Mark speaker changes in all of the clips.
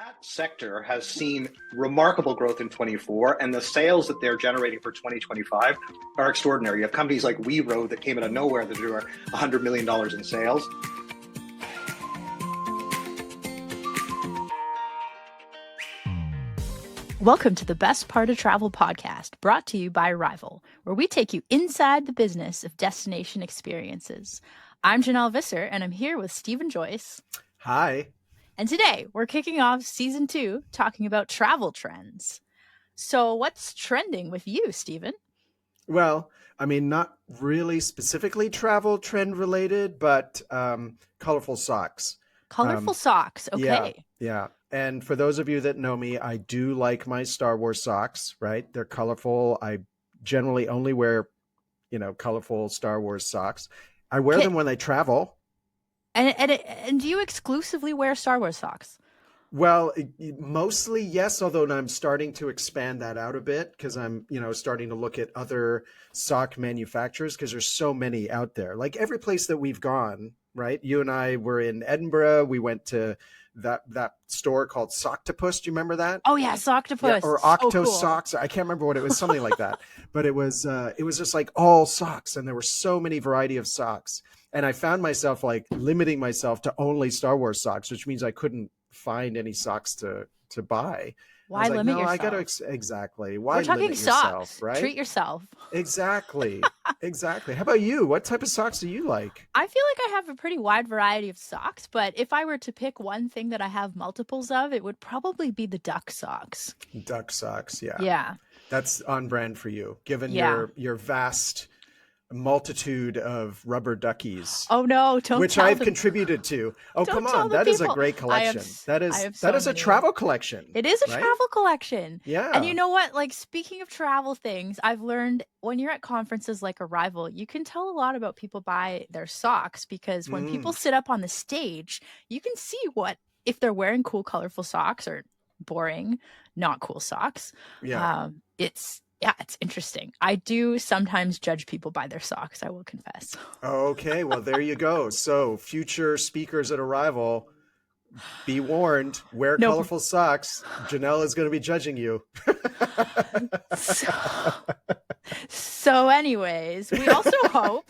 Speaker 1: That sector has seen remarkable growth in 24, and the sales that they're generating for 2025 are extraordinary. You have companies like WeRoad that came out of nowhere that are $100 million in sales.
Speaker 2: Welcome to the Best Part of Travel podcast, brought to you by Arival, where we take you inside the business of destination experiences. I'm Janelle Visser, and I'm here with Stephen Joyce.
Speaker 3: Hi.
Speaker 2: And today, we're kicking off season 2, talking about travel trends. So what's trending with you, Stephen?
Speaker 3: Well, I mean, not really specifically travel trend related, but colorful socks.
Speaker 2: Colorful socks, okay.
Speaker 3: Yeah. And for those of you that know me, I do like my Star Wars socks, right? They're colorful. I generally only wear, colorful Star Wars socks. I wear them when I travel.
Speaker 2: And do you exclusively wear Star Wars socks?
Speaker 3: Well, mostly yes, although I'm starting to expand that out a bit because I'm, starting to look at other sock manufacturers because there's so many out there. Like every place that we've gone, right? You and I were in Edinburgh. We went to that store called Socktopus. Do you remember that?
Speaker 2: Oh yeah, Socktopus.
Speaker 3: Yeah, or Octo
Speaker 2: cool.
Speaker 3: Socks. I can't remember what it was, something like that. But it was just like all socks, and there were so many variety of socks. And I found myself like limiting myself to only Star Wars socks, which means I couldn't find any socks to buy.
Speaker 2: Why limit yourself?
Speaker 3: I gotta exactly. Why
Speaker 2: We're talking
Speaker 3: limit
Speaker 2: socks,
Speaker 3: yourself, right?
Speaker 2: Treat yourself.
Speaker 3: Exactly. Exactly. How about you? What type of socks do you like?
Speaker 2: I feel like I have a pretty wide variety of socks, but if I were to pick one thing that I have multiples of, it would probably be the duck socks.
Speaker 3: Duck socks, yeah.
Speaker 2: Yeah.
Speaker 3: That's on brand for you, given your vast multitude of rubber duckies.
Speaker 2: Oh no,
Speaker 3: which I've contributed to. Oh, come on. That is a great collection. That is a travel collection.
Speaker 2: It is a travel collection.
Speaker 3: Yeah.
Speaker 2: And you know what? Like, speaking of travel things, I've learned when you're at conferences like Arival, you can tell a lot about people by their socks, because when people sit up on the stage, you can see if they're wearing cool, colorful socks or boring, not cool socks.
Speaker 3: Yeah.
Speaker 2: It's interesting. I do sometimes judge people by their socks, I will confess.
Speaker 3: Okay, well, there you go. So future speakers at Arival, be warned, wear colorful socks. Janelle is going to be judging you.
Speaker 2: So anyways, we also hope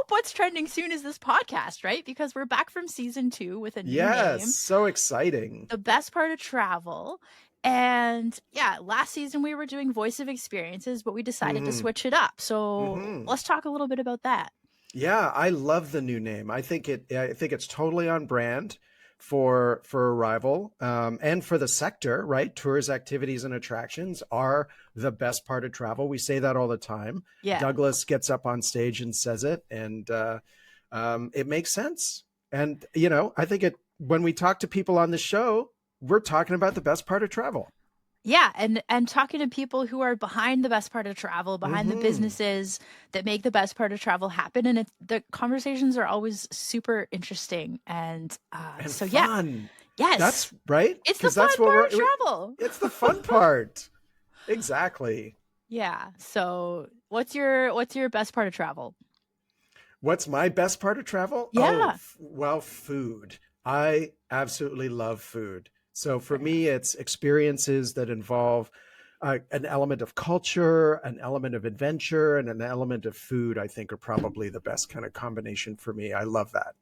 Speaker 2: what's trending soon is this podcast, right? Because we're back from season 2 with a new name.
Speaker 3: Yes, so exciting.
Speaker 2: The Best Part of Travel. And yeah, last season we were doing voice of experiences, but we decided to switch it up. So let's talk a little bit about that.
Speaker 3: Yeah, I love the new name. I think it's totally on brand for Arival and for the sector, right? Tours, activities, and attractions are the best part of travel. We say that all the time.
Speaker 2: Yeah.
Speaker 3: Douglas gets up on stage and says it, and it makes sense. And I think when we talk to people on the show, we're talking about the best part of travel.
Speaker 2: Yeah, and talking to people who are behind the best part of travel, behind the businesses that make the best part of travel happen. And the conversations are always super interesting. And so,
Speaker 3: fun.
Speaker 2: Yeah. Yes.
Speaker 3: That's right.
Speaker 2: It's the fun part of travel.
Speaker 3: It's the fun part. Exactly.
Speaker 2: Yeah. So what's your best part of travel?
Speaker 3: What's my best part of travel?
Speaker 2: Yeah.
Speaker 3: Well, food. I absolutely love food. So for me, it's experiences that involve an element of culture, an element of adventure, and an element of food, I think, are probably the best kind of combination for me. I love that.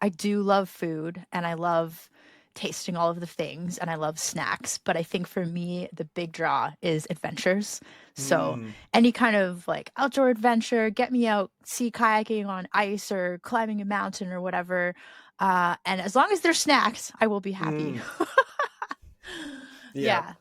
Speaker 2: I do love food, and I love tasting all of the things, and I love snacks. But I think for me, the big draw is adventures. So any kind of like outdoor adventure, get me out, sea kayaking on ice or climbing a mountain or whatever. And as long as there's snacks, I will be happy. Yeah.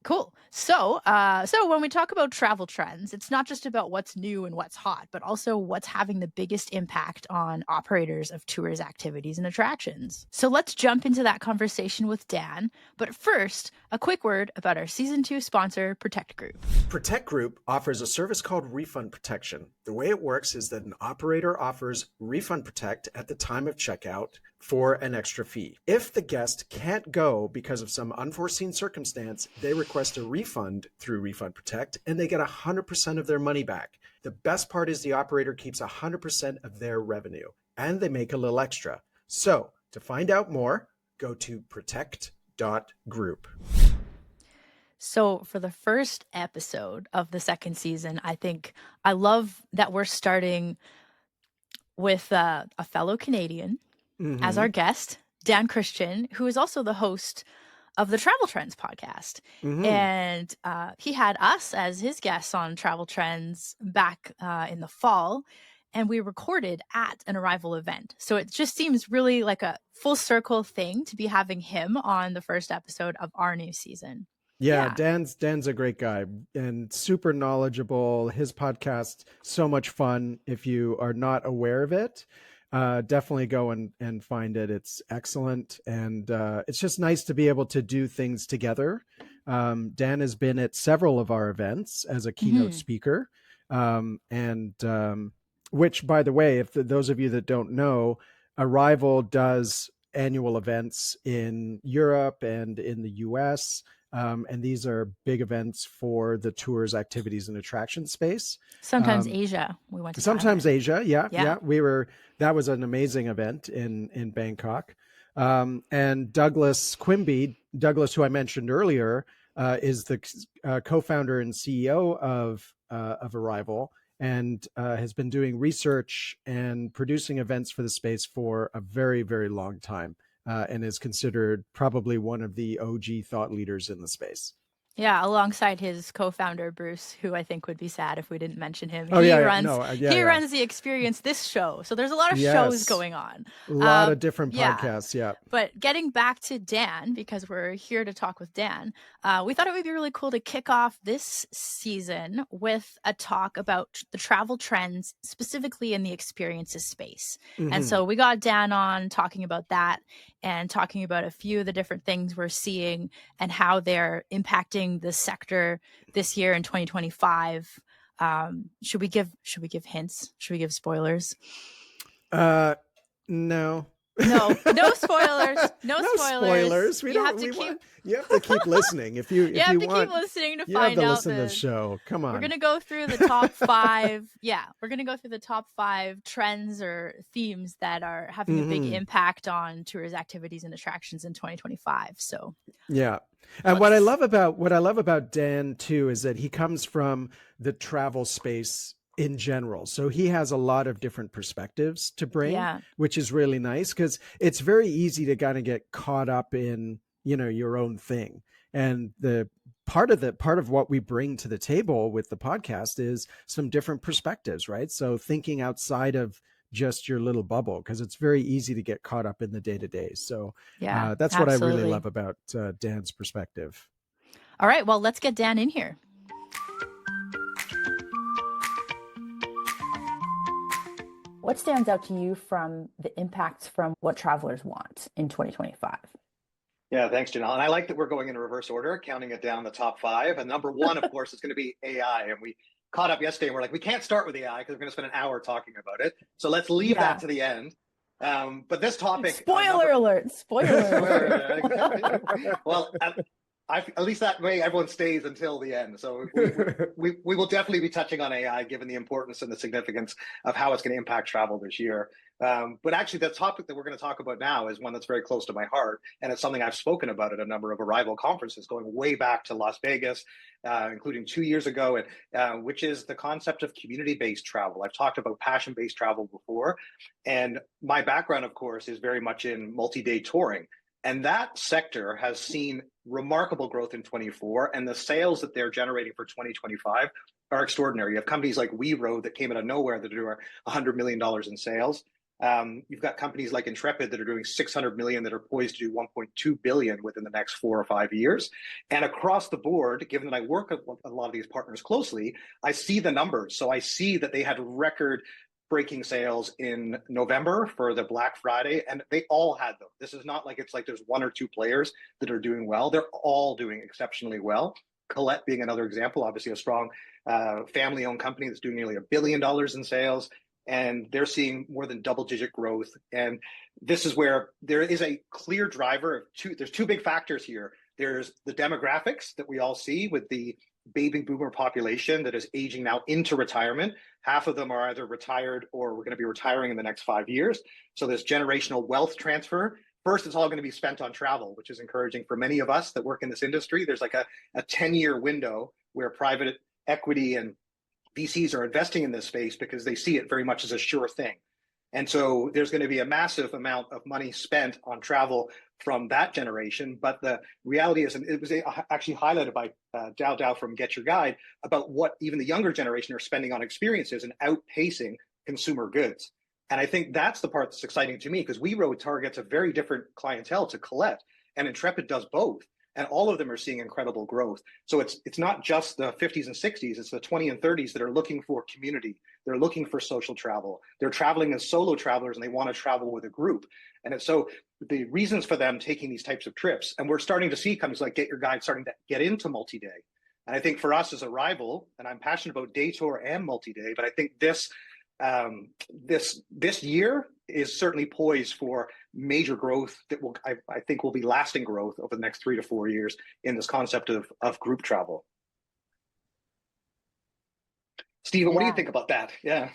Speaker 2: Cool. So when we talk about travel trends, it's not just about what's new and what's hot, but also what's having the biggest impact on operators of tours, activities, and attractions. So let's jump into that conversation with Dan. But first, a quick word about our season 2 sponsor, Protect Group.
Speaker 3: Protect Group offers a service called Refund Protection. The way it works is that an operator offers Refund Protect at the time of checkout for an extra fee. If the guest can't go because of some unforeseen circumstance, they request a refund through Refund Protect and they get 100% of their money back. The best part is the operator keeps 100% of their revenue and they make a little extra. So To find out more, go to protect.group.
Speaker 2: So for the first episode of the second season, I love that we're starting with a fellow Canadian as our guest, Dan Christian, who is also the host of the Travel Trends podcast. And he had us as his guests on Travel Trends back in the fall, and we recorded at an Arival event. So it just seems really like a full circle thing to be having him on the first episode of our new season.
Speaker 3: Yeah, Dan's a great guy and super knowledgeable. His podcast, so much fun. If you are not aware of it, definitely go and find it. It's excellent. And it's just nice to be able to do things together. Dan has been at several of our events as a keynote speaker. Which, by the way, if those of you that don't know, Arival does annual events in Europe and in the US. And these are big events for the tours, activities, and attraction space.
Speaker 2: Sometimes Asia. We went to
Speaker 3: sometimes
Speaker 2: Thailand.
Speaker 3: Asia. Yeah. That was an amazing event in Bangkok. And Douglas Quimby, who I mentioned earlier, is the co-founder and CEO of Arival, and has been doing research and producing events for the space for a very, very long time. And is considered probably one of the OG thought leaders in the space.
Speaker 2: Yeah, alongside his co-founder, Bruce, who I think would be sad if we didn't mention him.
Speaker 3: Oh,
Speaker 2: he
Speaker 3: yeah,
Speaker 2: runs the Experience This show. So there's a lot of shows going on.
Speaker 3: A lot of different podcasts, yeah.
Speaker 2: But getting back to Dan, because we're here to talk with Dan, we thought it would be really cool to kick off this season with a talk about the travel trends, specifically in the experiences space. And so we got Dan on talking about that and talking about a few of the different things we're seeing and how they're impacting the sector this year in 2025. Should we give hints? Should we give spoilers?
Speaker 3: No.
Speaker 2: No spoilers. No spoilers.
Speaker 3: You have to keep listening. If you
Speaker 2: have to
Speaker 3: want,
Speaker 2: keep listening to
Speaker 3: you
Speaker 2: find
Speaker 3: have to
Speaker 2: out.
Speaker 3: Listen to the show. Come on.
Speaker 2: We're gonna go through the top 5. We're gonna go through the top 5 trends or themes that are having a big impact on tours, activities, and attractions in 2025. So
Speaker 3: yeah. And what I love about Dan too is that he comes from the travel space in general. So he has a lot of different perspectives to bring, which is really nice because it's very easy to kind of get caught up in, your own thing. And the part of what we bring to the table with the podcast is some different perspectives, right? So thinking outside of just your little bubble, because it's very easy to get caught up in the day-to-day. So that's what I really love about Dan's perspective.
Speaker 2: All right, well, let's get Dan in here. What stands out to you from the impacts from what travelers want in 2025?
Speaker 1: Yeah, thanks, Janelle. And I like that we're going in reverse order, counting it down the top 5. And number 1, of course, is going to be AI. And we caught up yesterday and we're like, we can't start with AI because we're going to spend an hour talking about it. So let's leave that to the end. But this topic...
Speaker 2: Spoiler alert.
Speaker 1: Well, at least that way everyone stays until the end. So we will definitely be touching on AI, given the importance and the significance of how it's going to impact travel this year. But actually, the topic that we're going to talk about now is one that's very close to my heart. And it's something I've spoken about at a number of Arival conferences going way back to Las Vegas, including 2 years ago, and which is the concept of community-based travel. I've talked about passion-based travel before. And my background, of course, is very much in multi-day touring. And that sector has seen remarkable growth in 24, and the sales that they're generating for 2025 are extraordinary. You have companies like We Road that came out of nowhere that are $100 million in sales. You've got companies like Intrepid that are doing 600 million that are poised to do 1.2 billion within the next 4 or 5 years. And across the board, given that I work with a lot of these partners closely, I see the numbers. So I see that they had record breaking sales in November for the Black Friday, and they all had them. This is not like it's like there's 1 or 2 players that are doing well. They're all doing exceptionally well. Colette being another example, obviously a strong family-owned company that's doing nearly $1 billion in sales, and they're seeing more than double-digit growth. And this is where there is a clear driver of there's 2 big factors here. There's the demographics that we all see with the baby boomer population that is aging now into retirement. Half of them are either retired or we're going to be retiring in the next 5 years. So this generational wealth transfer first, it's all going to be spent on travel, which is encouraging for many of us that work in this industry. There's like a 10-year window where private equity and VCs are investing in this space because they see it very much as a sure thing. And so there's going to be a massive amount of money spent on travel from that generation. But the reality is, and it was actually highlighted by Dao Dao from Get Your Guide, about what even the younger generation are spending on experiences and outpacing consumer goods. And I think that's the part that's exciting to me, because WeRoad targets a very different clientele to Colette, and Intrepid does both. And all of them are seeing incredible growth. So it's not just the 50s and 60s, it's the 20s and 30s that are looking for community. They're looking for social travel. They're traveling as solo travelers and they want to travel with a group. And so the reasons for them taking these types of trips, and we're starting to see companies like Get Your Guide starting to get into multi-day. And I think for us as Arival, and I'm passionate about day tour and multi-day, but I think this year is certainly poised for major growth that I think will be lasting growth over the next 3 to 4 years in this concept of group travel. Stephen, what do you think about that? Yeah.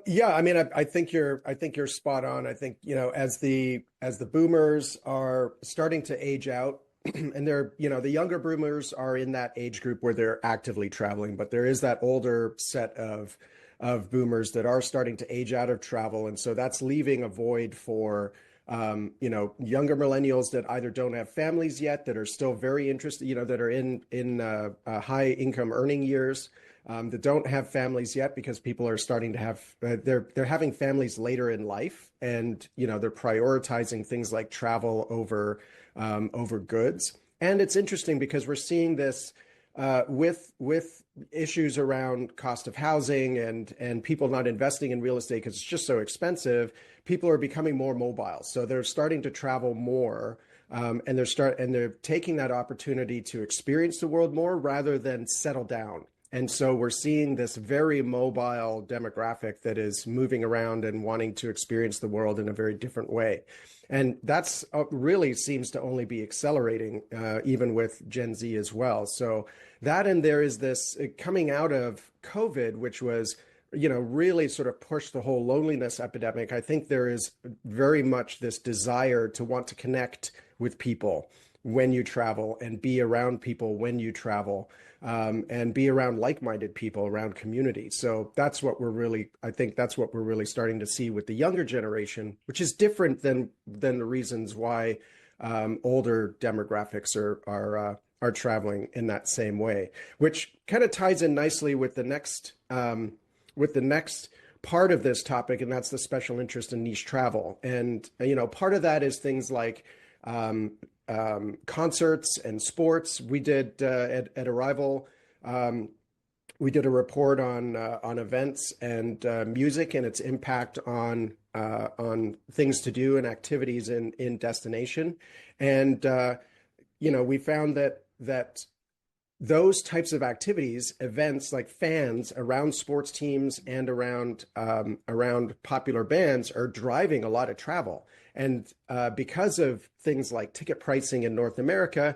Speaker 3: Yeah, I mean, I think you're spot on. I think, as the boomers are starting to age out, and they're, the younger boomers are in that age group where they're actively traveling, but there is that older set of boomers that are starting to age out of travel. And so that's leaving a void for, younger millennials that either don't have families yet, that are still very interested, that are in high income earning years, that don't have families yet, because people are starting to have, they're having families later in life. And, they're prioritizing things like travel over goods. And it's interesting because we're seeing this with issues around cost of housing and people not investing in real estate because it's just so expensive. People are becoming more mobile, so they're starting to travel more, and they're taking that opportunity to experience the world more rather than settle down. And so we're seeing this very mobile demographic that is moving around and wanting to experience the world in a very different way. And that's really seems to only be accelerating, even with Gen Z as well. So that, and there is this coming out of COVID, which was, really sort of pushed the whole loneliness epidemic. I think there is very much this desire to want to connect with people when you travel and be around people when you travel, and be around like-minded people, around community. So that's what I think that's what we're really starting to see with the younger generation, which is different than the reasons why older demographics are traveling in that same way, which kind of ties in nicely with the next part of this topic, and that's the special interest in niche travel. And part of that is things like concerts and sports. We did at Arival, we did a report on events and music and its impact on things to do and activities in destination. And we found that those types of activities, events like fans around sports teams and around popular bands, are driving a lot of travel. And because of things like ticket pricing in North America,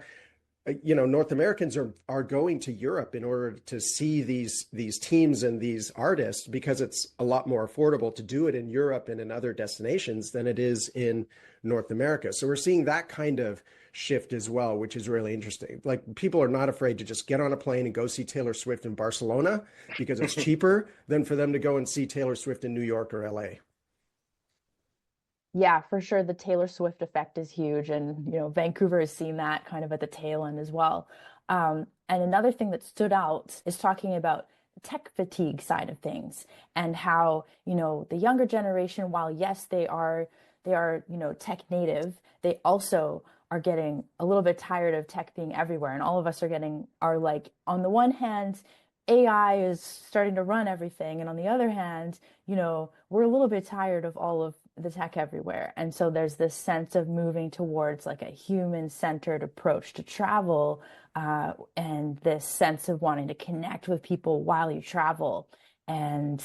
Speaker 3: North Americans are going to Europe in order to see these teams and these artists, because it's a lot more affordable to do it in Europe and in other destinations than it is in North America. So we're seeing that kind of shift as well, which is really interesting. Like, people are not afraid to just get on a plane and go see Taylor Swift in Barcelona because it's cheaper than for them to go and see Taylor Swift in New York or LA.
Speaker 2: Yeah, for sure. The Taylor Swift effect is huge. And, Vancouver has seen that kind of at the tail end as well. And another thing that stood out is talking about the tech fatigue side of things, and how, the younger generation, while yes, they are, tech native, they also are getting a little bit tired of tech being everywhere. And all of us are like, on the one hand, AI is starting to run everything. And on the other hand, we're a little bit tired of all of the tech everywhere. And so there's this sense of moving towards like a human-centered approach to travel, and this sense of wanting to connect with people while you travel. And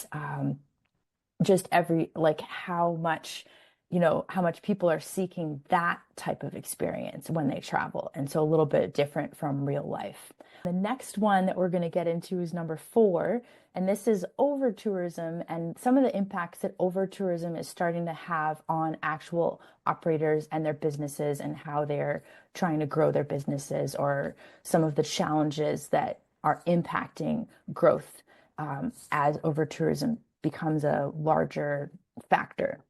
Speaker 2: just how much how much people are seeking that type of experience when they travel. And so a little bit different from real life. The next one that we're going to get into is number 4, and this is over tourism and some of the impacts that over tourism is starting to have on actual operators and their businesses and how they're trying to grow their businesses, or some of the challenges that are impacting growth as over tourism becomes a larger factor.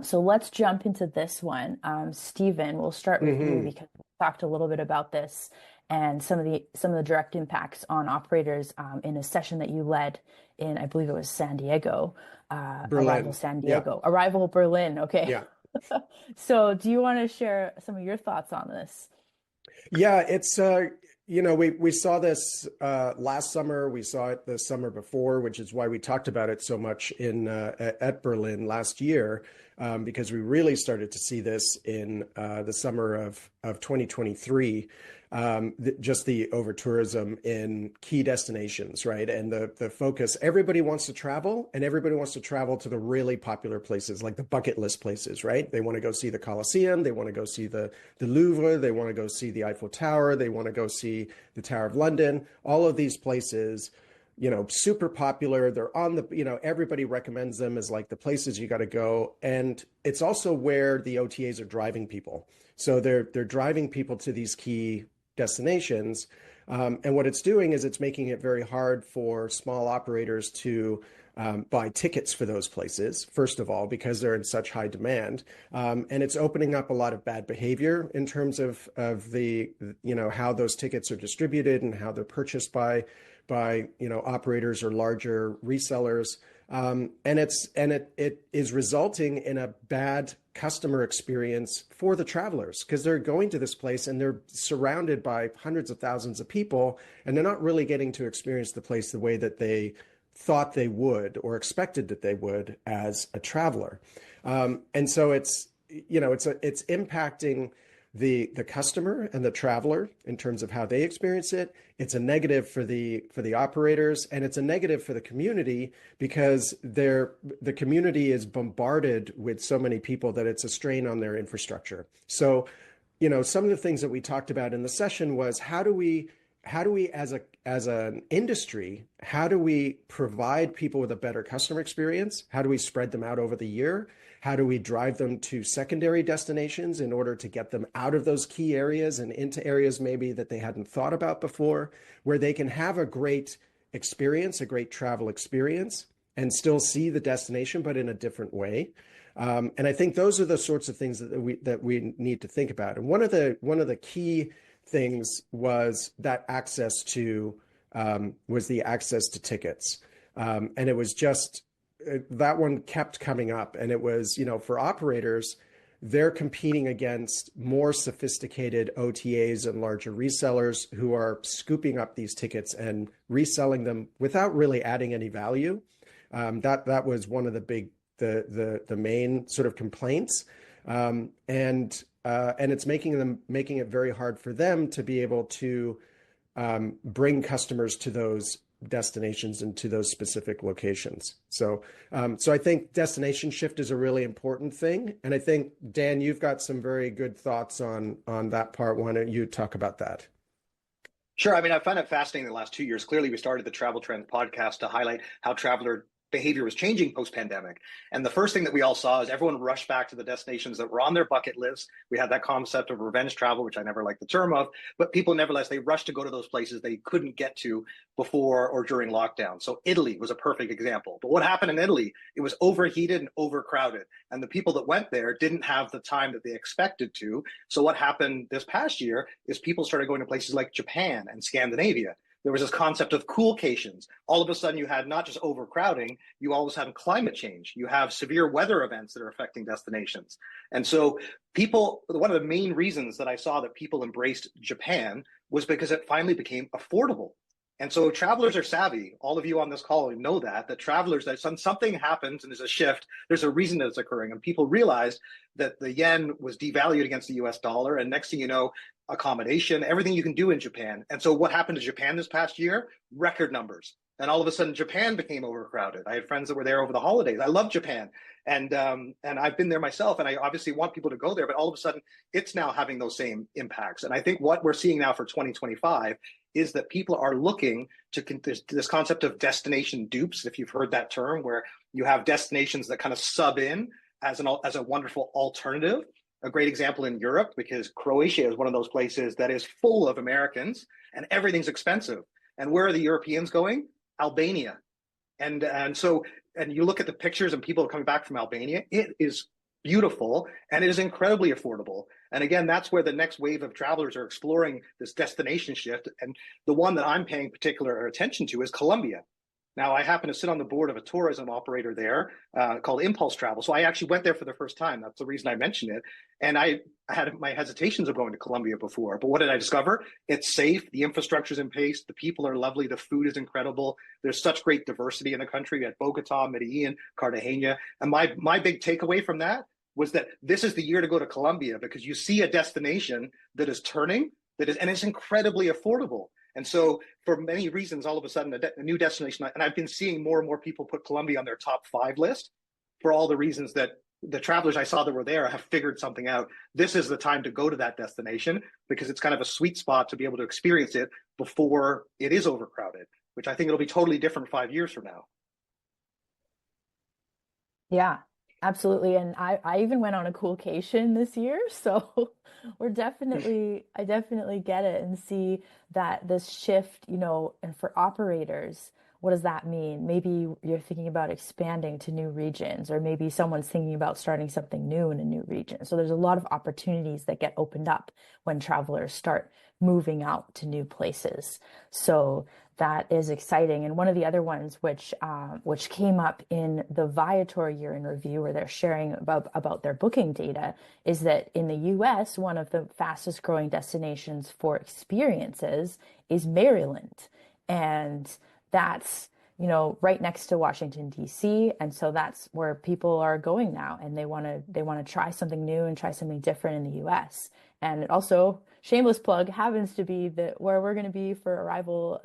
Speaker 2: So let's jump into this one. Stephen, we'll start with you because we talked a little bit about this and some of the direct impacts on operators in a session that you led in, I believe it was San Diego,
Speaker 3: Berlin.
Speaker 2: Arival San Diego, Arival Berlin. Okay.
Speaker 3: Yeah.
Speaker 2: So do you want to share some of your thoughts on this?
Speaker 3: Yeah, it's we saw this last summer. We saw it the summer before, which is why we talked about it so much in at Berlin last year, because we really started to see this in the summer of 2023. Just the over tourism in key destinations, right? And the focus, everybody wants to travel, and everybody wants to travel to the really popular places, like the bucket list places, right? They want to go see the Colosseum, they want to go see the Louvre, they want to go see the Eiffel Tower, they want to go see the Tower of London. All of these places, super popular. They're on the, everybody recommends them as like the places you got to go. And it's also where the OTAs are driving people. So they're driving people to these key destinations. And what it's doing is it's making it very hard for small operators to buy tickets for those places, first of all, because they're in such high demand. And it's opening up a lot of bad behavior in terms of the, how those tickets are distributed and how they're purchased by operators or larger resellers. And it is resulting in a bad customer experience for the travelers, because they're going to this place and they're surrounded by hundreds of thousands of people, and they're not really getting to experience the place the way that they thought they would or expected that they would as a traveler. And so it's impacting the customer and the traveler in terms of how they experience it. It's a negative for the operators, and it's a negative for the community, because the community is bombarded with so many people that it's a strain on their infrastructure. So, some of the things that we talked about in the session was how do we as an industry, how do we provide people with a better customer experience? How do we spread them out over the year? How do we drive them to secondary destinations in order to get them out of those key areas and into areas maybe that they hadn't thought about before, where they can have a great experience, a great travel experience, and still see the destination, but in a different way? And I think those are the sorts of things that we need to think about. And one of the key things was that access to tickets, and it was just that one kept coming up. And it was, for operators, they're competing against more sophisticated OTAs and larger resellers who are scooping up these tickets and reselling them without really adding any value. That was one of the main sort of complaints, and it's making it very hard for them to be able to bring customers to those destinations and to those specific locations. So I think destination shift is a really important thing. And I think, Dan, you've got some very good thoughts on that part. Why don't you talk about that?
Speaker 1: Sure. I mean, I find it fascinating the last 2 years. Clearly, we started the Travel Trends podcast to highlight how traveler behavior was changing post-pandemic. And the first thing that we all saw is everyone rushed back to the destinations that were on their bucket list. We had that concept of revenge travel, which I never liked the term of, but people nevertheless, they rushed to go to those places they couldn't get to before or during lockdown. So Italy was a perfect example. But what happened in Italy? It was overheated and overcrowded. And the people that went there didn't have the time that they expected to. So what happened this past year is people started going to places like Japan and Scandinavia. There was this concept of coolcations. All of a sudden, you had not just overcrowding, you always have climate change. You have severe weather events that are affecting destinations. And so one of the main reasons that I saw that people embraced Japan was because it finally became affordable. And so travelers are savvy. All of you on this call know that travelers, that something happens and there's a shift, there's a reason that it's occurring. And people realized that the yen was devalued against the US dollar. And next thing you know, accommodation, everything you can do in Japan. And so what happened to Japan this past year? Record numbers. And all of a sudden, Japan became overcrowded. I had friends that were there over the holidays. I love Japan, and I've been there myself, and I obviously want people to go there. But all of a sudden, it's now having those same impacts. And I think what we're seeing now for 2025 is that people are looking to this concept of destination dupes, if you've heard that term, where you have destinations that kind of sub in as a wonderful alternative. A great example in Europe, because Croatia is one of those places that is full of Americans and everything's expensive. And where are the Europeans going? Albania. And you look at the pictures and people are coming back from Albania, it is beautiful and it is incredibly affordable. And again, that's where the next wave of travelers are exploring this destination shift. And the one that I'm paying particular attention to is Colombia. Now, I happen to sit on the board of a tourism operator there called Impulse Travel. So I actually went there for the first time. That's the reason I mentioned it. And I had my hesitations of going to Colombia before. But what did I discover? It's safe. The infrastructure is in place. The people are lovely. The food is incredible. There's such great diversity in the country at Bogota, Medellin, Cartagena. And my big takeaway from that was that this is the year to go to Colombia, because you see a destination that is turning, and it's incredibly affordable. And so for many reasons, all of a sudden, a new destination, and I've been seeing more and more people put Colombia on their top 5 list for all the reasons that the travelers I saw that were there have figured something out. This is the time to go to that destination, because it's kind of a sweet spot to be able to experience it before it is overcrowded, which I think it'll be totally different 5 years from now.
Speaker 2: Yeah, absolutely. And I even went on a coolcation this year. So I definitely get it and see that this shift, and for operators, what does that mean? Maybe you're thinking about expanding to new regions, or maybe someone's thinking about starting something new in a new region. So there's a lot of opportunities that get opened up when travelers start moving out to new places. So that is exciting. And one of the other ones, which came up in the Viator year in review, where they're sharing about their booking data, is that in the US, one of the fastest growing destinations for experiences is Maryland. And that's, right next to Washington, D.C. And so that's where people are going now. And they want to try something new and try something different in the US. And it also, shameless plug, happens to be that where we're going to be for Arrival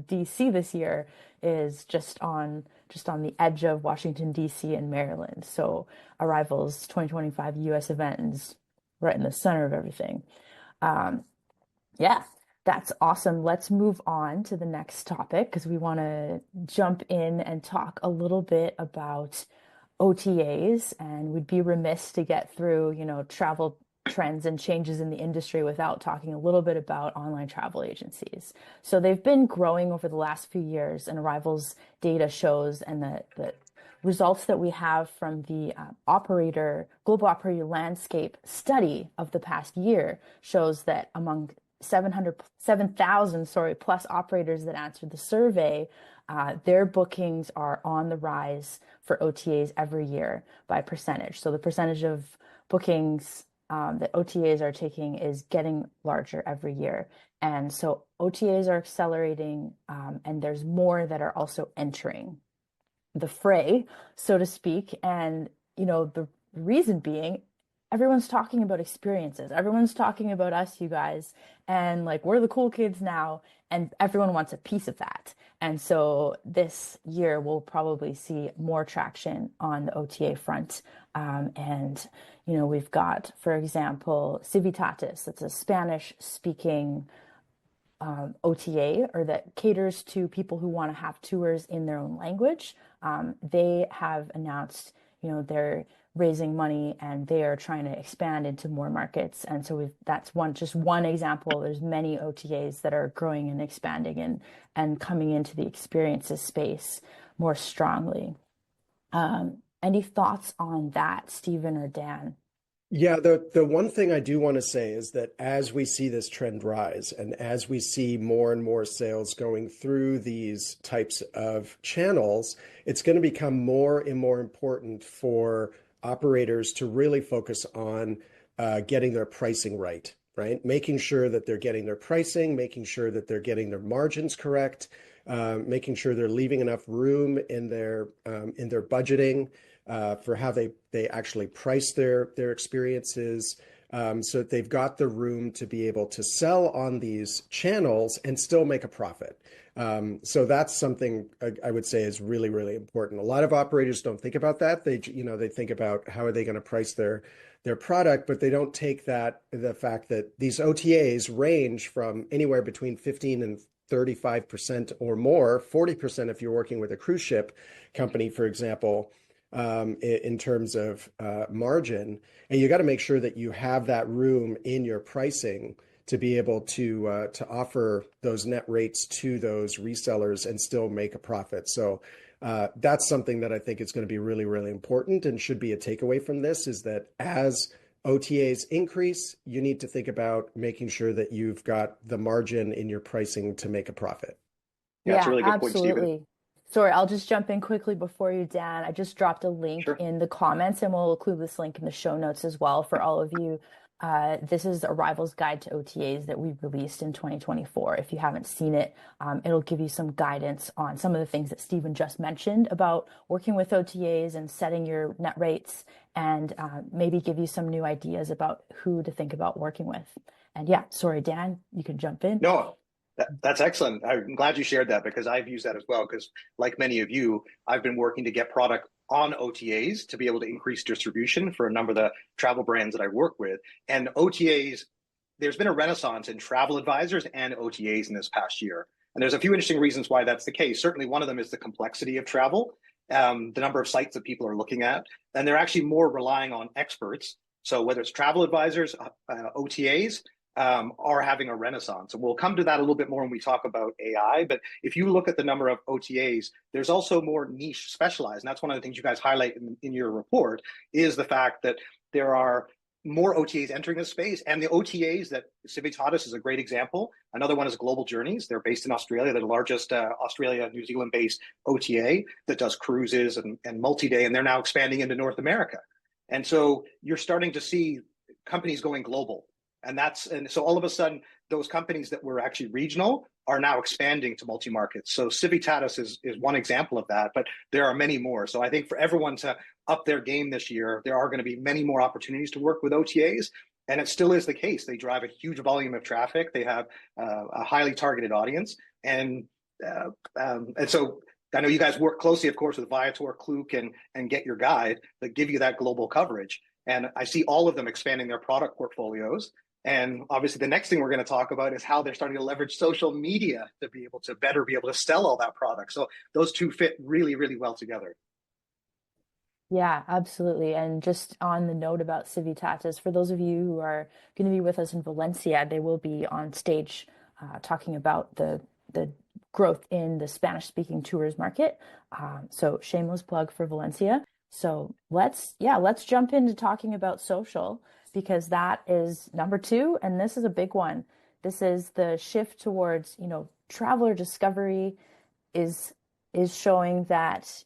Speaker 2: DC this year is just on the edge of Washington, DC and Maryland. So Arrival's 2025 US event is right in the center of everything. Yeah, that's awesome. Let's move on to the next topic, because we want to jump in and talk a little bit about OTAs, and we'd be remiss to get through, travel trends and changes in the industry without talking a little bit about online travel agencies. So they've been growing over the last few years, and Arrival's data shows, and the results that we have from the global operator landscape study of the past year shows that among 7,000 plus operators that answered the survey, their bookings are on the rise for OTAs every year by percentage. So the percentage of bookings that OTAs are taking is getting larger every year. And so OTAs are accelerating, and there's more that are also entering the fray, so to speak. And, the reason being, everyone's talking about experiences. Everyone's talking about us, you guys, and we're the cool kids now, and everyone wants a piece of that. And so this year we'll probably see more traction on the OTA front. And we've got, for example, Civitatis. That's a Spanish-speaking OTA, or that caters to people who want to have tours in their own language. They have announced, they're raising money and they are trying to expand into more markets. And so that's just one example. There's many OTAs that are growing and expanding and coming into the experiences space more strongly. Any thoughts on that, Stephen or Dan?
Speaker 3: Yeah, the one thing I do want to say is that as we see this trend rise, and as we see more and more sales going through these types of channels, it's going to become more and more important for operators to really focus on getting their pricing right, right? Making sure that they're getting their pricing, making sure that they're getting their margins correct, making sure they're leaving enough room in their budgeting for how they actually price their experiences, so that they've got the room to be able to sell on these channels and still make a profit. So that's something I would say is really, really important. A lot of operators don't think about that. They think about how are they going to price their product, but they don't take the fact that these OTAs range from anywhere between 15 and 35% or more, 40% if you're working with a cruise ship company, for example, in terms of margin. And you got to make sure that you have that room in your pricing to be able to offer those net rates to those resellers and still make a profit. So that's something that I think is going to be really, really important and should be a takeaway from this, is that as OTAs increase, you need to think about making sure that you've got the margin in your pricing to make a profit.
Speaker 1: Yeah, it's a really good
Speaker 2: absolutely.
Speaker 1: point, Stephen.
Speaker 2: Sorry, I'll just jump in quickly before you, Dan. I just dropped a link in the comments, and we'll include this link in the show notes as well for all of you. This is Arival's guide to OTAs that we released in 2024. If you haven't seen it, it'll give you some guidance on some of the things that Stephen just mentioned about working with OTAs and setting your net rates, and maybe give you some new ideas about who to think about working with. And yeah, sorry, Dan, you can jump in.
Speaker 1: No, that's excellent. I'm glad you shared that, because I've used that as well. Because like many of you, I've been working to get product on OTAs to be able to increase distribution for a number of the travel brands that I work with. And OTAs, there's been a renaissance in travel advisors and OTAs in this past year. And there's a few interesting reasons why that's the case. Certainly one of them is the complexity of travel, the number of sites that people are looking at, and they're actually more relying on experts. So whether it's travel advisors, OTAs, are having a renaissance. And we'll come to that a little bit more when we talk about AI. But if you look at the number of OTAs, there's also more niche specialized. And that's one of the things you guys highlight in your report, is the fact that there are more OTAs entering the space. And the OTAs that Civitatis is a great example. Another one is Global Journeys. They're based in Australia. They're the largest Australia, New Zealand-based OTA that does cruises and multi-day. And they're now expanding into North America. And so you're starting to see companies going global. And so all of a sudden, those companies that were actually regional are now expanding to multi-markets. So Civitatis is one example of that, but there are many more. So I think for everyone to up their game this year, there are going to be many more opportunities to work with OTAs. And it still is the case. They drive a huge volume of traffic. They have a highly targeted audience. And so I know you guys work closely, of course, with Viator, Klook, and Get Your Guide that give you that global coverage. And I see all of them expanding their product portfolios. And obviously, the next thing we're going to talk about is how they're starting to leverage social media to be able to sell all that product. So those two fit really, really well together.
Speaker 2: Yeah, absolutely. And just on the note about Civitatis, for those of you who are going to be with us in Valencia, they will be on stage talking about the growth in the Spanish-speaking tours market. So shameless plug for Valencia. So let's jump into talking about social, because that is number 2, and this is a big one. This is the shift towards, traveler discovery is showing that,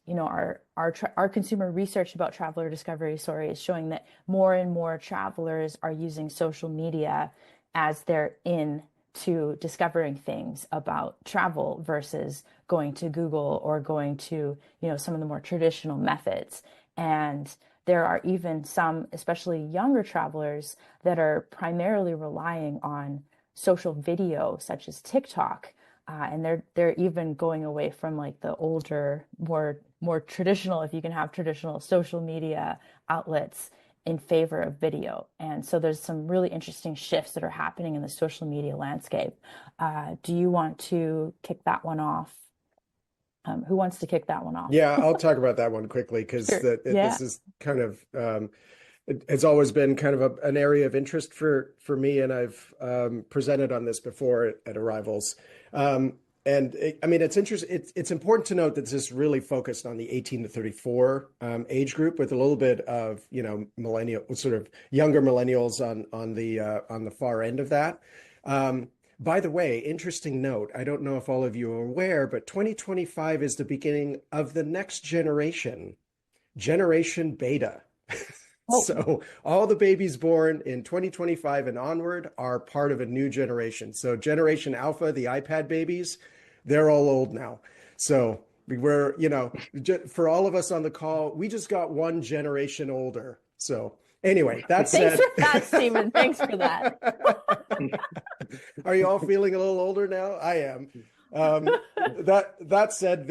Speaker 2: our consumer research about traveler discovery, is showing that more and more travelers are using social media as their in to discovering things about travel versus going to Google or going to, some of the more traditional methods. And there are even some, especially younger travelers, that are primarily relying on social video, such as TikTok. And they're even going away from like the older, more traditional, if you can have traditional social media outlets, in favor of video. And so there's some really interesting shifts that are happening in the social media landscape. Do you want to kick that one off? Who wants to kick that one off?
Speaker 3: Yeah, I'll talk about that one quickly, because this is kind of it's always been kind of an area of interest for me, and I've presented on this before at Arivals. It's interesting. It's important to note that this is really focused on the 18 to 34 age group, with a little bit of millennial, sort of younger millennials on the far end of that. By the way, interesting note, I don't know if all of you are aware, but 2025 is the beginning of the next generation, Generation Beta.
Speaker 2: Oh,
Speaker 3: So all the babies born in 2025 and onward are part of a new generation. So Generation Alpha, the iPad babies, they're all old now. So we're, for all of us on the call, we just got one generation older. So anyway, that
Speaker 2: thanks
Speaker 3: said,
Speaker 2: for that, Stephen. Thanks for that.
Speaker 3: are you all feeling a little older now? I am. That said,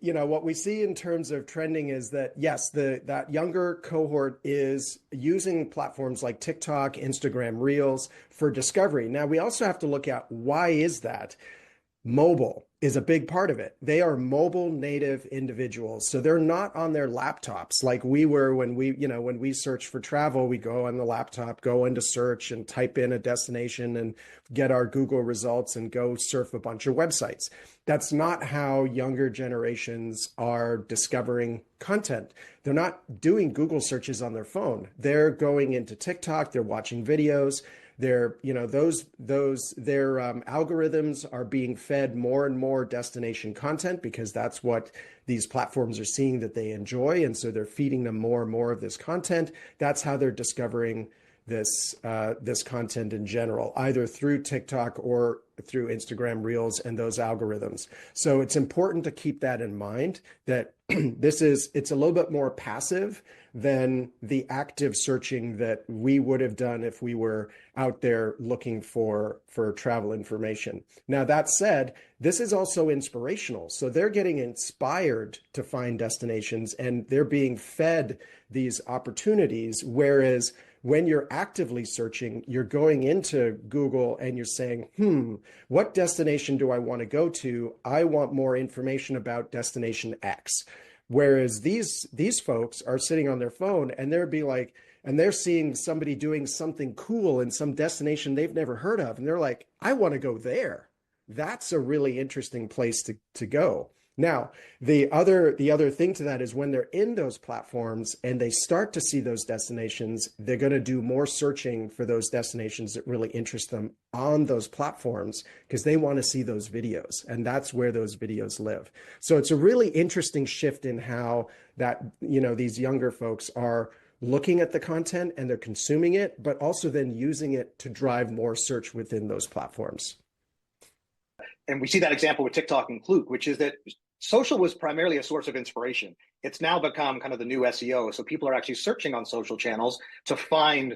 Speaker 3: what we see in terms of trending is that yes, that younger cohort is using platforms like TikTok, Instagram Reels for discovery. Now we also have to look at why is that? Mobile is a big part of it. They are mobile native individuals. So they're not on their laptops like we were when we search for travel, we go on the laptop, go into search and type in a destination and get our Google results and go surf a bunch of websites. That's not how younger generations are discovering content. They're not doing Google searches on their phone. They're going into TikTok, they're watching videos. Their algorithms are being fed more and more destination content because that's what these platforms are seeing that they enjoy, and so they're feeding them more and more of this content. That's how they're discovering this content in general, either through TikTok or through Instagram Reels and those algorithms. So it's important to keep that in mind that it's a little bit more passive than the active searching that we would have done if we were out there looking for travel information. Now, that said, this is also inspirational. So they're getting inspired to find destinations and they're being fed these opportunities. Whereas when you're actively searching, you're going into Google and you're saying, what destination do I want to go to? I want more information about destination X. Whereas these folks are sitting on their phone and they're seeing somebody doing something cool in some destination they've never heard of. And they're like, I want to go there. That's a really interesting place to go. Now, the other thing to that is when they're in those platforms and they start to see those destinations, they're going to do more searching for those destinations that really interest them on those platforms because they want to see those videos, and that's where those videos live. So it's a really interesting shift in how these younger folks are looking at the content and they're consuming it, but also then using it to drive more search within those platforms.
Speaker 1: And we see that example with TikTok and Klook, which is that social was primarily a source of inspiration. It's now become kind of the new SEO. So people are actually searching on social channels to find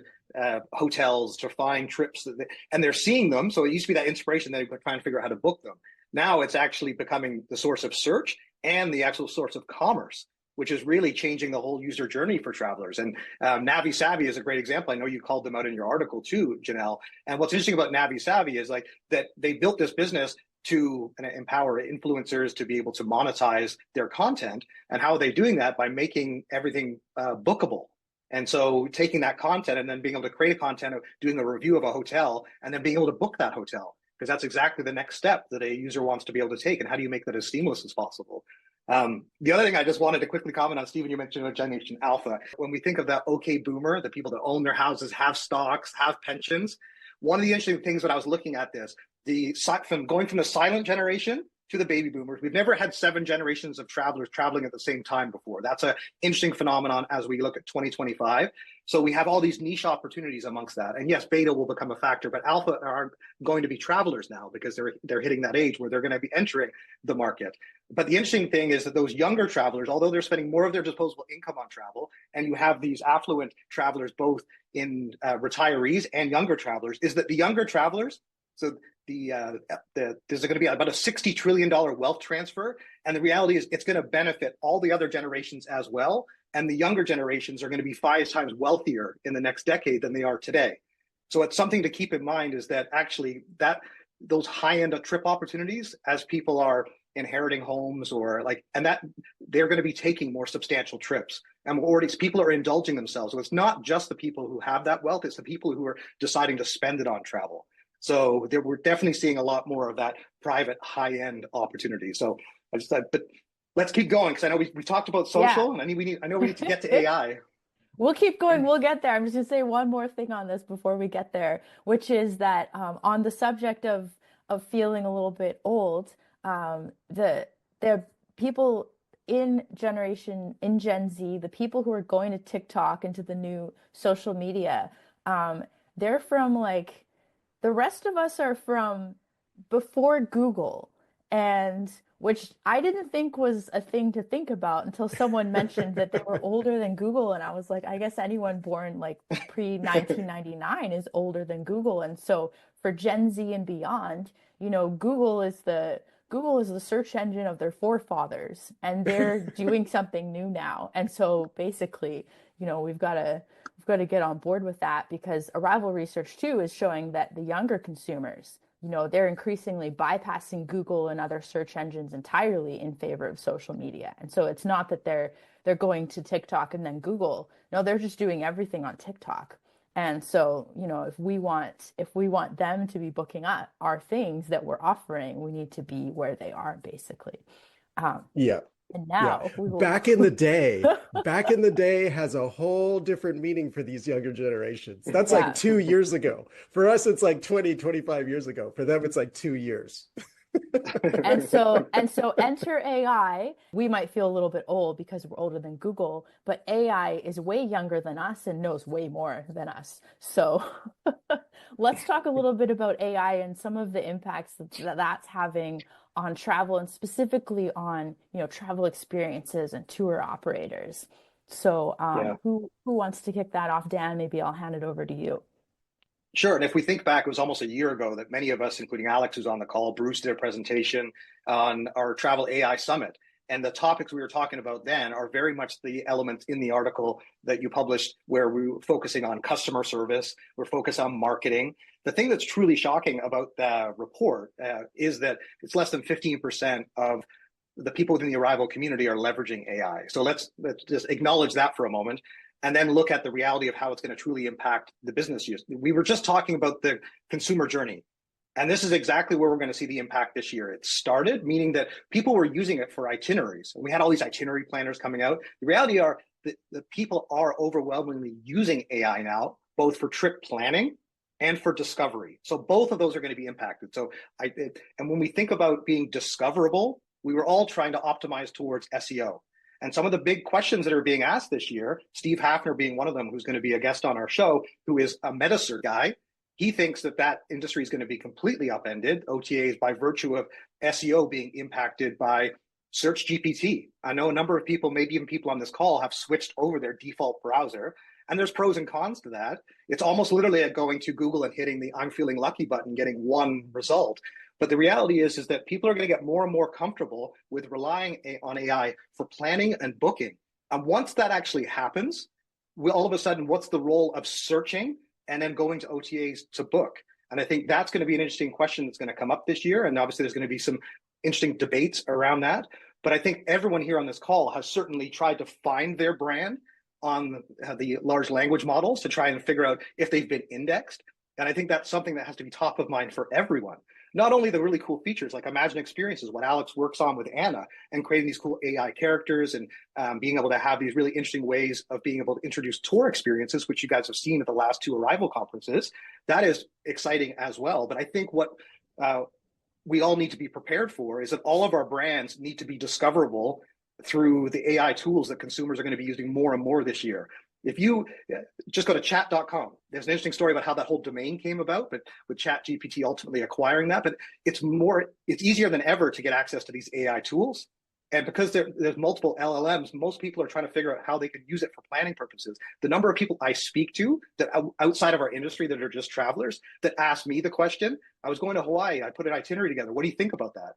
Speaker 1: hotels, to find trips, and they're seeing them. So it used to be that inspiration, they were trying to figure out how to book them. Now it's actually becoming the source of search and the actual source of commerce, which is really changing the whole user journey for travelers. And Navi Savvy is a great example. I know you called them out in your article too, Janelle. And what's interesting about Navi Savvy is like that they built this business to empower influencers to be able to monetize their content. And how are they doing that? By making everything bookable. And so taking that content and then being able to create a content of doing a review of a hotel and then being able to book that hotel, because that's exactly the next step that a user wants to be able to take. And how do you make that as seamless as possible? The other thing I just wanted to quickly comment on, Stephen, you mentioned Generation Alpha. When we think of that okay boomer, the people that own their houses, have stocks, have pensions, one of the interesting things when I was looking at this, from going from the silent generation to the baby boomers, we've never had 7 generations of travelers traveling at the same time before. That's an interesting phenomenon as we look at 2025. So we have all these niche opportunities amongst that. And yes, beta will become a factor, but alpha are going to be travelers now because they're hitting that age where they're going to be entering the market. But the interesting thing is that those younger travelers, although they're spending more of their disposable income on travel, and you have these affluent travelers, both in retirees and younger travelers, is that the younger travelers, so there's going to be about a $60 trillion wealth transfer. And the reality is it's going to benefit all the other generations as well. And the younger generations are going to be 5 times wealthier in the next decade than they are today. So it's something to keep in mind is that actually those high-end trip opportunities, as people are inheriting homes and that they're going to be taking more substantial trips. And people are indulging themselves. So it's not just the people who have that wealth, it's the people who are deciding to spend it on travel. So we're definitely seeing a lot more of that private high-end opportunity. So I just thought, but let's keep going because I know we talked about social, and I know we need to get to AI.
Speaker 2: We'll keep going. We'll get there. I'm just going to say one more thing on this before we get there, which is that on the subject of feeling a little bit old, the people in Gen Z, the people who are going to TikTok, into the new social media, they're from like, the rest of us are from before Google, and which I didn't think was a thing to think about until someone mentioned that they were older than Google. And I was like, I guess anyone born like pre 1999 is older than Google. And so for Gen Z and beyond, Google is the search engine of their forefathers, and they're doing something new now. And so basically, we've got to get on board with that, because Arrival research too is showing that the younger consumers, they're increasingly bypassing Google and other search engines entirely in favor of social media. And so it's not that they're going to TikTok and then Google. No, they're just doing everything on TikTok. And so, if we want them to be booking up our things that we're offering, we need to be where they are, basically.
Speaker 3: Yeah.
Speaker 2: And now we will...
Speaker 3: back in the day has a whole different meaning for these younger generations. That's like 2 years ago. For us, it's like 25 years ago. For them, it's like 2 years.
Speaker 2: And so enter AI. We might feel a little bit old because we're older than Google, but AI is way younger than us and knows way more than us. So let's talk a little bit about AI and some of the impacts that's having on travel, and specifically on, travel experiences and tour operators. So who wants to kick that off? Dan, maybe I'll hand it over to you.
Speaker 1: Sure. And if we think back, it was almost a year ago that many of us, including Alex, who's on the call, Bruce did a presentation on our Travel AI Summit. And the topics we were talking about then are very much the elements in the article that you published, where we were focusing on customer service, we're focused on marketing. The thing that's truly shocking about the report is that it's less than 15% of the people within the Arival community are leveraging AI. So let's just acknowledge that for a moment, and then look at the reality of how it's going to truly impact the business use. We were just talking about the consumer journey, and this is exactly where we're going to see the impact this year. It started, meaning that people were using it for itineraries. We had all these itinerary planners coming out. The reality are that the people are overwhelmingly using AI now, both for trip planning and for discovery. So both of those are going to be impacted. And when we think about being discoverable, we were all trying to optimize towards SEO. And some of the big questions that are being asked this year, Steve Hafner being one of them, who's going to be a guest on our show, who is a MetaSearch guy, he thinks that industry is going to be completely upended, OTAs, by virtue of SEO being impacted by Search GPT. I know a number of people, maybe even people on this call, have switched over their default browser. And there's pros and cons to that. It's almost literally like going to Google and hitting the I'm feeling lucky button, getting one result. But the reality is that people are going to get more and more comfortable with relying on AI for planning and booking. And once that actually happens, all of a sudden, what's the role of searching and then going to OTAs to book? And I think that's going to be an interesting question that's going to come up this year. And obviously, there's going to be some interesting debates around that. But I think everyone here on this call has certainly tried to find their brand on the large language models to try and figure out if they've been indexed. And I think that's something that has to be top of mind for everyone. Not only the really cool features like Imagine Experiences, what Alex works on with Anna, and creating these cool AI characters and being able to have these really interesting ways of being able to introduce tour experiences, which you guys have seen at the last 2 Arival conferences. That is exciting as well. But I think what we all need to be prepared for is that all of our brands need to be discoverable through the AI tools that consumers are going to be using more and more this year. If you just go to chat.com, there's an interesting story about how that whole domain came about, but with ChatGPT ultimately acquiring that. But it's easier than ever to get access to these AI tools. And because there's multiple LLMs, most people are trying to figure out how they could use it for planning purposes. The number of people I speak to that outside of our industry that are just travelers that ask me the question, I was going to Hawaii, I put an itinerary together. What do you think about that?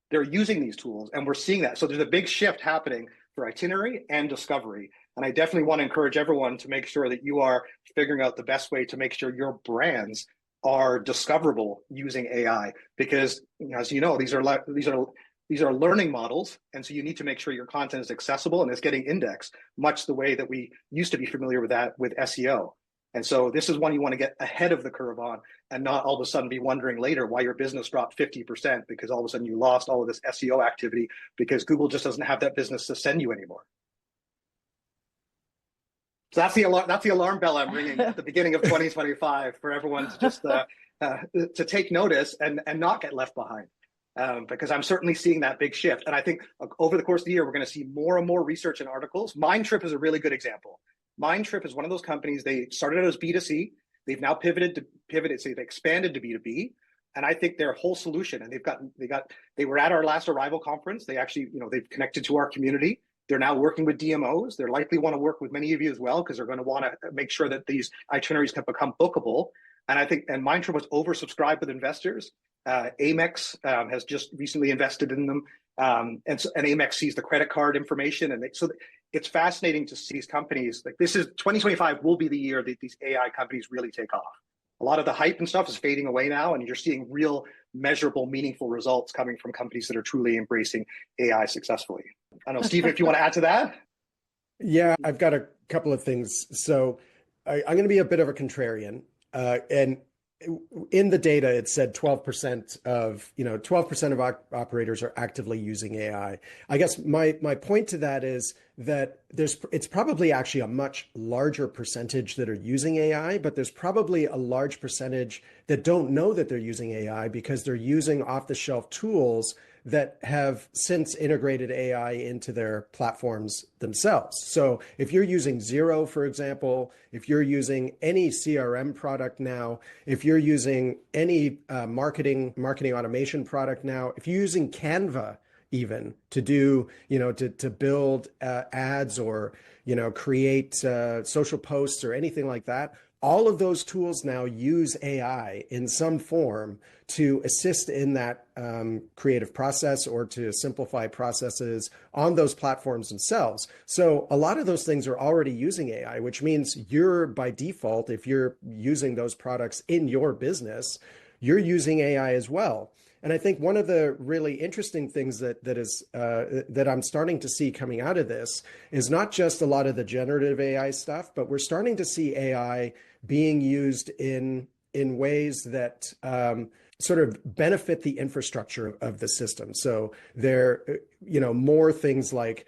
Speaker 1: They're using these tools, and we're seeing that. So there's a big shift happening for itinerary and discovery. And I definitely want to encourage everyone to make sure that you are figuring out the best way to make sure your brands are discoverable using AI, because as you know, these are learning models, and so you need to make sure your content is accessible and is getting indexed, much the way that we used to be familiar with that with SEO. And so this is one you want to get ahead of the curve on, and not all of a sudden be wondering later why your business dropped 50% because all of a sudden you lost all of this SEO activity because Google just doesn't have that business to send you anymore. So that's the alarm bell I'm ringing at the beginning of 2025 for everyone to just to take notice and not get left behind. because I'm certainly seeing that big shift. And I think over the course of the year, we're going to see more and more research and articles. Mindtrip is a really good example. Mindtrip is one of those companies. They started out as B2C. They've now so they've expanded to B2B. And I think their whole solution, and they were at our last Arival conference. They actually, they've connected to our community. They're now working with DMOs. They're likely want to work with many of you as well, because they're going to want to make sure that these itineraries can become bookable. And I think, and Mindtrip was oversubscribed with investors. Amex has just recently invested in them. And Amex sees the credit card information. And so it's fascinating to see these companies, like 2025 will be the year that these AI companies really take off. A lot of the hype and stuff is fading away now, and you're seeing real, measurable, meaningful results coming from companies that are truly embracing AI successfully. I don't know, Stephen, if you want to add to that.
Speaker 3: Yeah, I've got a couple of things. So I'm going to be a bit of a contrarian. And in the data, it said 12% of operators are actively using AI. I guess my point to that is that it's probably actually a much larger percentage that are using AI, but there's probably a large percentage that don't know that they're using AI because they're using off-the-shelf tools that have since integrated AI into their platforms themselves. So if you're using Xero, for example, if you're using any CRM product now, if you're using any marketing automation product now, if you're using Canva even to do, to build ads or, create social posts or anything like that, all of those tools now use AI in some form to assist in that creative process or to simplify processes on those platforms themselves. So a lot of those things are already using AI, which means you're by default, if you're using those products in your business, you're using AI as well. And I think one of the really interesting things that I'm starting to see coming out of this is not just a lot of the generative AI stuff, but we're starting to see AI being used in ways that sort of benefit the infrastructure of the system. So there, more things like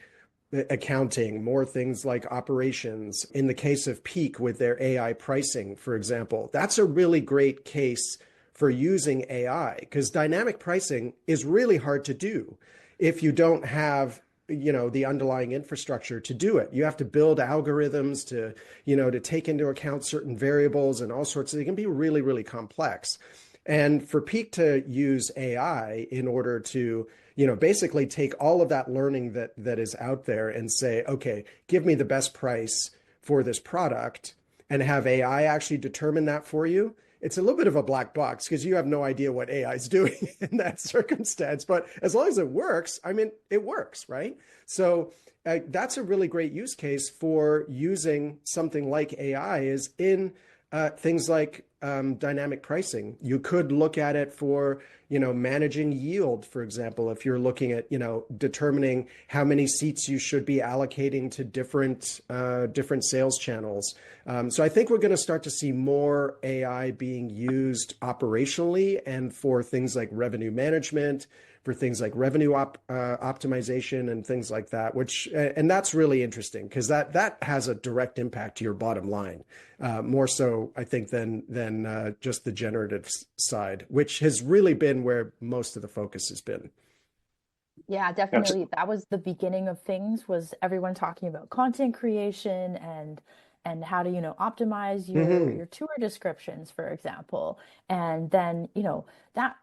Speaker 3: accounting, more things like operations. In the case of Peak with their AI pricing, for example, that's a really great case for using AI, because dynamic pricing is really hard to do if you don't have the underlying infrastructure to do it. You have to build algorithms to take into account certain variables and all sorts of, it can be really, really complex. And for Peak to use AI in order to, basically take all of that learning that is out there and say, okay, give me the best price for this product, and have AI actually determine that for you. It's a little bit of a black box because you have no idea what AI is doing in that circumstance. But as long as it works, it works, right? So that's a really great use case for using something like AI is in things like dynamic pricing. You could look at it for, managing yield, for example, if you're looking at, determining how many seats you should be allocating to different sales channels. So I think we're going to start to see more AI being used operationally and for things like revenue management, for things like revenue optimization and things like that, and that's really interesting because that has a direct impact to your bottom line, more so I think than just the generative side, which has really been where most of the focus has been.
Speaker 2: Yeah, definitely. That was the beginning of things, was everyone talking about content creation and how to, optimize your tour descriptions, for example. And then,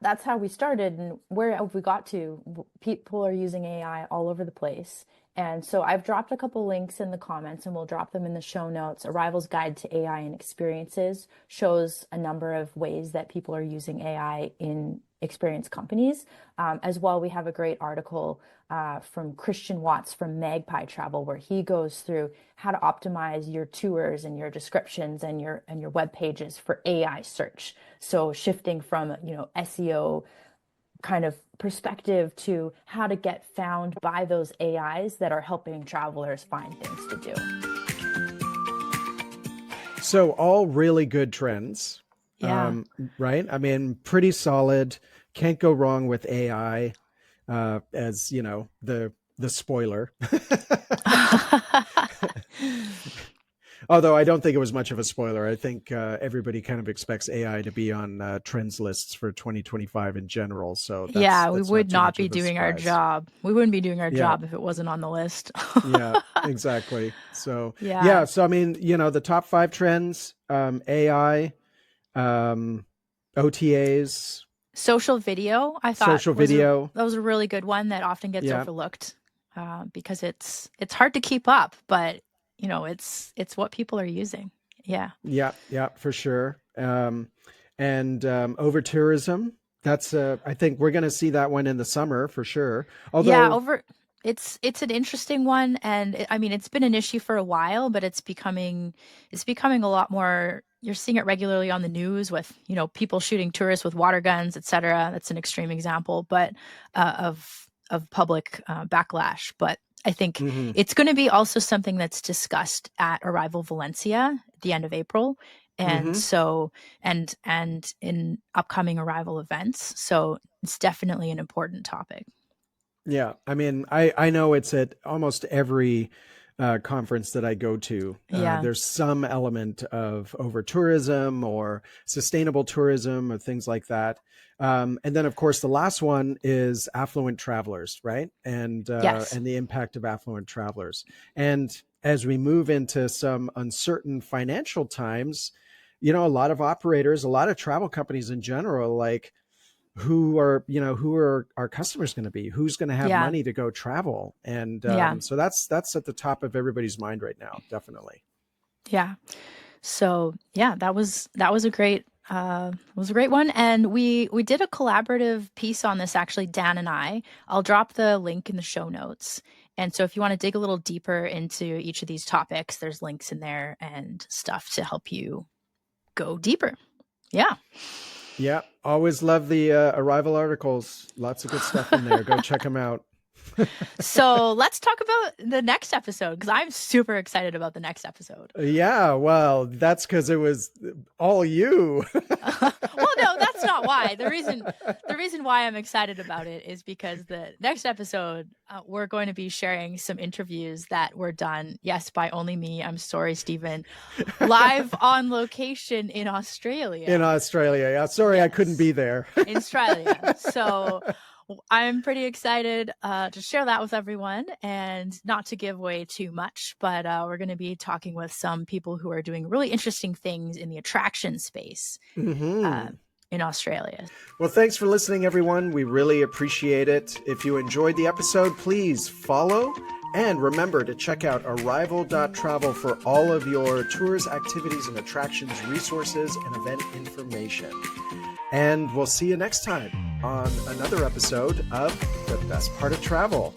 Speaker 2: that's how we started, and where have we got to? People are using AI all over the place. And so I've dropped a couple links in the comments, and we'll drop them in the show notes. Arival's Guide to AI and Experiences shows a number of ways that people are using AI in experience companies. As well, we have a great article from Christian Watts from Magpie.Travel, where he goes through how to optimize your tours and your descriptions and your web pages for AI search. So shifting from SEO kind of perspective to how to get found by those AIs that are helping travelers find things to do.
Speaker 3: So all really good trends.
Speaker 2: Yeah.
Speaker 3: Right? Pretty solid. Can't go wrong with AI, as the spoiler. Although I don't think it was much of a spoiler. I think everybody kind of expects AI to be on trends lists for 2025 in general. So
Speaker 2: Yeah, we
Speaker 3: that's not
Speaker 2: would
Speaker 3: too
Speaker 2: not
Speaker 3: much
Speaker 2: be
Speaker 3: of a
Speaker 2: doing our
Speaker 3: surprise.
Speaker 2: job. We wouldn't be doing our
Speaker 3: Yeah.
Speaker 2: job if it wasn't on the list.
Speaker 3: Yeah, exactly. So
Speaker 2: Yeah.
Speaker 3: so I mean, the top 5 trends, AI, OTAs,
Speaker 2: Social video, I thought
Speaker 3: social video.
Speaker 2: that was a really good one that often gets
Speaker 3: Yeah.
Speaker 2: overlooked because it's hard to keep up, but it's what people are using. Yeah.
Speaker 3: Yeah, for sure. And over tourism, that's I think we're going to see that one in the summer for sure.
Speaker 2: Yeah,
Speaker 3: Although,
Speaker 2: it's an interesting one, and I mean it's been an issue for a while, but it's becoming a lot more. You're seeing it regularly on the news with people shooting tourists with water guns, etc. That's an extreme example, but of public backlash. But I think
Speaker 3: mhm,
Speaker 2: it's going to be also something that's discussed at Arrival Valencia at the end of April, and
Speaker 3: mhm.
Speaker 2: so and in upcoming Arrival events. So it's definitely an important topic.
Speaker 3: Yeah, I mean, I know it's at almost every conference that I go to.
Speaker 2: Yeah.
Speaker 3: There's some element of over tourism or sustainable tourism or things like that. And then, of course, the last one is affluent travelers, right? And
Speaker 2: Yes.
Speaker 3: the impact of affluent travelers. And as we move into some uncertain financial times, a lot of operators, a lot of travel companies in general, like, who are our customers going to be, who's going to have
Speaker 2: Yeah.
Speaker 3: money to go travel, and
Speaker 2: Yeah.
Speaker 3: so that's at the top of everybody's mind right now, definitely.
Speaker 2: Yeah. So yeah, that was a great one, and we did a collaborative piece on this, actually, Dan and I. I'll drop the link in the show notes, and so if you want to dig a little deeper into each of these topics, there's links in there and stuff to help you go deeper. Yeah.
Speaker 3: Yeah, always love the Arrival articles, lots of good stuff in there. Go check them out.
Speaker 2: So let's talk about the next episode, because I'm super excited about the next episode.
Speaker 3: Yeah, well, that's because it was all you.
Speaker 2: Well, no, that's not why. The reason why I'm excited about it is because the next episode, we're going to be sharing some interviews that were done, yes, by only me. I'm sorry, Stephen. Live on location in Australia.
Speaker 3: Yeah. Sorry, yes. I couldn't be there.
Speaker 2: In Australia. So I'm pretty excited to share that with everyone, and not to give away too much, but we're going to be talking with some people who are doing really interesting things in the attraction space in Australia.
Speaker 3: Well, thanks for listening, everyone. We really appreciate it. If you enjoyed the episode, please follow, and remember to check out Arival.Travel for all of your tours, activities, and attractions, resources, and event information. And we'll see you next time on another episode of The Best Part of Travel.